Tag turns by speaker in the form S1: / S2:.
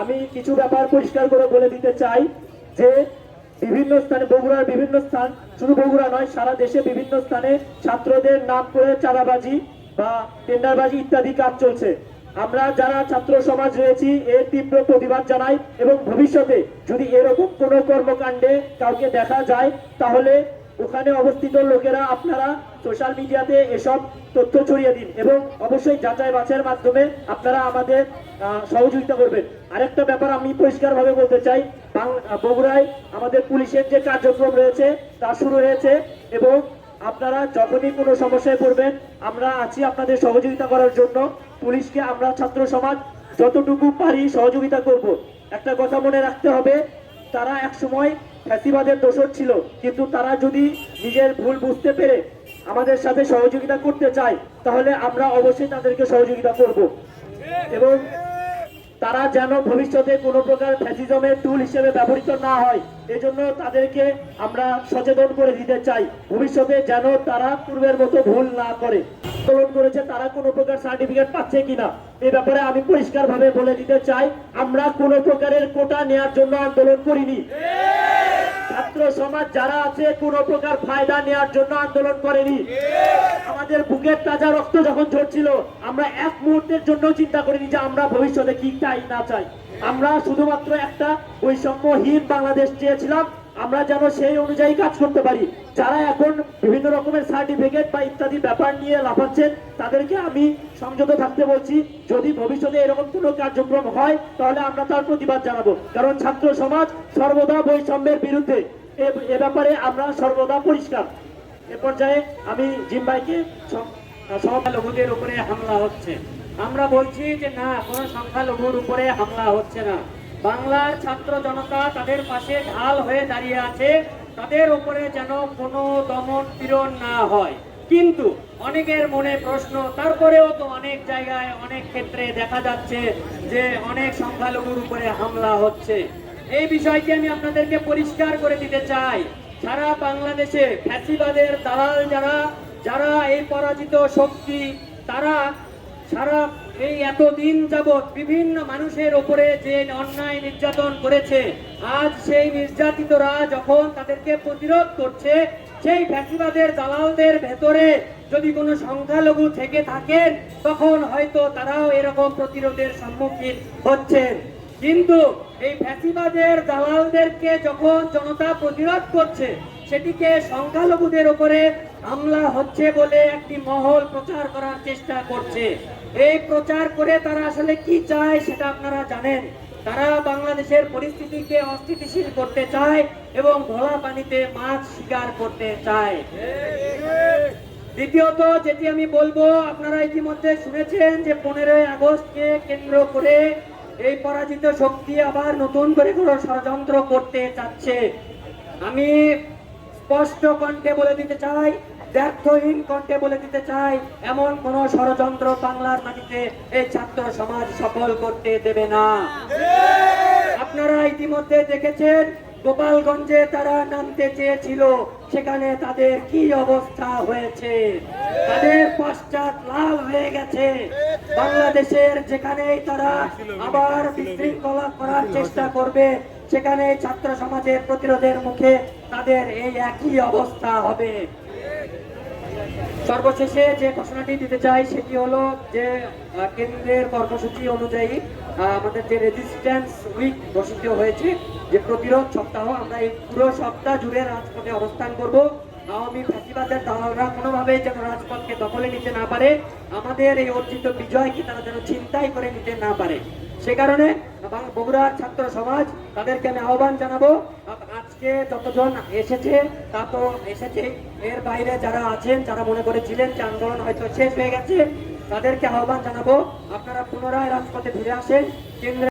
S1: আমি কিছু ব্যাপার পরিষ্কার করে বলে দিতে চাই যে বিভিন্ন স্থানে, বগুড়ার বিভিন্ন স্থান, শুধু বগুড়া নয়, সারা দেশে বিভিন্ন স্থানে ছাত্রদের নাম করে চাঁদাবাজি বা টেন্ডারবাজি ইত্যাদি কাজ চলছে। আমরা যারা ছাত্র সমাজ রয়েছি এর তীব্র প্রতিবাদ জানাই এবং ভবিষ্যতে যদি এরকম কোনো কর্মকাণ্ডে কাউকে দেখা যায় তাহলে ওখানে অবস্থিত লোকেরা আপনারা সোশ্যাল মিডিয়াতে এসব তথ্য ছড়িয়ে দিন এবং অবশ্যই যাচাই বাছাইয়ের মাধ্যমে আপনারা আমাদের সহযোগিতা করবেন। আরেকটা ব্যাপার আমি পরিষ্কারভাবে বলতে চাই, বগুড়ায় আমাদের পুলিশের যে কার্যক্রম রয়েছে তা শুরু হয়েছে এবং আপনারা যখনই কোনো সমস্যায় পড়বেন আমরা আছি আপনাদের সহযোগিতা করার জন্য। পুলিশকে আমরা ছাত্র সমাজ যতটুকু পারি সহযোগিতা করব। একটা কথা মনে রাখতে হবে, তারা একসময় ফ্যাসিবাদের দোষর ছিল, কিন্তু তারা যদি নিজের ভুল বুঝতে পেরে আমাদের সাথে সহযোগিতা করতে চায় তাহলে আমরা অবশ্যই তাদেরকে সহযোগিতা করব এবং তারা যেন ভবিষ্যতে কোনো প্রকার ফ্যাসিজমের টুল হিসেবে ব্যবহৃত না হয় এজন্য তাদেরকে আমরা সচেতন করে দিতে চাই, ভবিষ্যতে যেন তারা পূর্বের মতো ভুল না করে। আন্দোলন করেছে তারা কোনো প্রকার সার্টিফিকেট পাচ্ছে কিনা এই ব্যাপারে আমি পরিষ্কারভাবে বলে দিতে চাই, আমরা কোনো প্রকারের কোটা নেওয়ার জন্য আন্দোলন করিনি। ছাত্র সমাজ যারা আছে কোনো প্রকার ফায়দা নেওয়ার জন্য আন্দোলন করেনি। আমাদের বুকের তাজা রক্ত যখন ঝরছিল আমরা এক মুহূর্তের জন্য চিন্তা করিনি যে আমরা ভবিষ্যতে কি চাই না চাই। আমরা শুধুমাত্র একটা বৈষম্যহীন বাংলাদেশ চেয়েছিলাম, আমরা যেন সেই অনুযায়ী কাজ করতে পারি। যারা এখন বিভিন্ন রকমের সার্টিফিকেট বা ইত্যাদি ব্যাপার নিয়ে লাফাচ্ছেন তাদেরকে আমি সংযত থাকতে বলছি, যদি ভবিষ্যতে এরকম কোনো কার্যক্রম হয় তাহলে আমরা তার প্রতিবাদ জানাবো, কারণ ছাত্র সমাজ সর্বদা বৈষম্যের বিরুদ্ধে, এ ব্যাপারে আমরা সর্বদা পরিষ্কার। এ পর্যায়ে আমি জিম্বাইকে
S2: সংখ্যালঘুদের উপরে হামলা হচ্ছে, আমরা বলছি যে না, কোনো সংখ্যালঘুর উপরে হামলা হচ্ছে না। বাংলার ছাত্র জনতা তাদের পাশে ঢাল হয়ে দাঁড়িয়ে আছে, তাদের উপরে যেন কোনো দমন পীড়ন না হয়। কিন্তু অনেকের মনে প্রশ্ন, তারপরেও তো অনেক জায়গায় অনেক ক্ষেত্রে দেখা যাচ্ছে যে অনেক সংখ্যালঘুর উপরে হামলা হচ্ছে। এই বিষয়টি আমি আপনাদেরকে পরিষ্কার করে দিতে চাই, সারা বাংলাদেশে ফ্যাসিবাদের দালাল যারা এই পরাজিত শক্তি, তারা সারা এই এতদিন যাবৎ বিভিন্ন মানুষের উপরে যে অন্যায় নির্যাতন করেছে, আজ সেই নির্যাতিতরা যখন তাদেরকে প্রতিরোধ করছে, সেই ফ্যাসিবাদের দালালদের ভেতরে যদি কোনো সংখ্যালঘু থেকে থাকেন তখন হয়তো তারাও এরকম প্রতিরোধের সম্মুখীন হচ্ছেন। কিন্তু এই ফ্যাসিবাদের দালালদেরকে যখন জনতা প্রতিরোধ করছে, সেটিকে সংখ্যালঘুদের উপরে হামলা হচ্ছে বলে একটি মহল প্রচার করার চেষ্টা করছে। এই প্রচার করে তারা আসলে কি চায় সেটা আপনারা জানেন। তারা বাংলাদেশের পরিস্থিতিকে অস্থিতিশীল করতে চায় এবং ঘোলা পানিতে মাছ শিকার করতে চায়। দ্বিতীয়ত যেটি আমি বলবো, আপনারা ইতিমধ্যে শুনেছেন যে 15ই আগস্টকে কেন্দ্র করে এই পরাজিত শক্তি আবার নতুন করে কোনো ষড়যন্ত্র করতে চাচ্ছে। আমি স্পষ্ট কণ্ঠে বলে দিতে চাই, ব্যর্থহীন কণ্ঠে বলে দিতে চাই, এমন কোন ষড়যন্ত্র বাংলার মাটিতে এই ছাত্র সমাজ সফল করতে দেবে না। আপনারা ইতিমধ্যে দেখেছেন গোপালগঞ্জে তারা নামতে চেয়েছিল, সেখানে তাদের কি অবস্থা হয়েছে, তাদের পশ্চাৎ লাল হয়ে গেছে। বাংলাদেশের যেখানেই তারা আবার বিশৃঙ্খলা করার চেষ্টা করবে, সেখানে ছাত্র সমাজের প্রতিরোধের মুখে তাদের এই একই অবস্থা হবে। সর্বশেষে যে ঘোষণাটি দিতে চাই সেটি হলো যে কেন্দ্রের কর্মসূচি অনুযায়ী আমাদের যে রেজিস্ট্যান্স উইক ঘোষিত হয়েছে, যে প্রতিরোধ সপ্তাহ, আমরা এই পুরো সপ্তাহ জুড়ে রাজপথে অবস্থান করব। আওয়ামী ফ্যাসিবাদের দালালরা কোনোভাবেই যেন রাজপথকে দখলে নিতে না পারে, আমাদের এই অর্জিত বিজয়কে তারা যেন ছিনতাই করে নিতে না পারে। সে কারণে বগুড়ার ছাত্র সমাজ তাদেরকে আমি আহ্বান জানাবো, আজকে যতজন এসেছে তা তো এসেছে, এর বাইরে যারা আছেন, যারা মনে করেছিলেন যে আন্দোলন হয়তো শেষ হয়ে গেছে, তাদেরকে আহ্বান জানাবো আপনারা পুনরায় রাজপথে ফিরে আসেন। কেন্দ্রে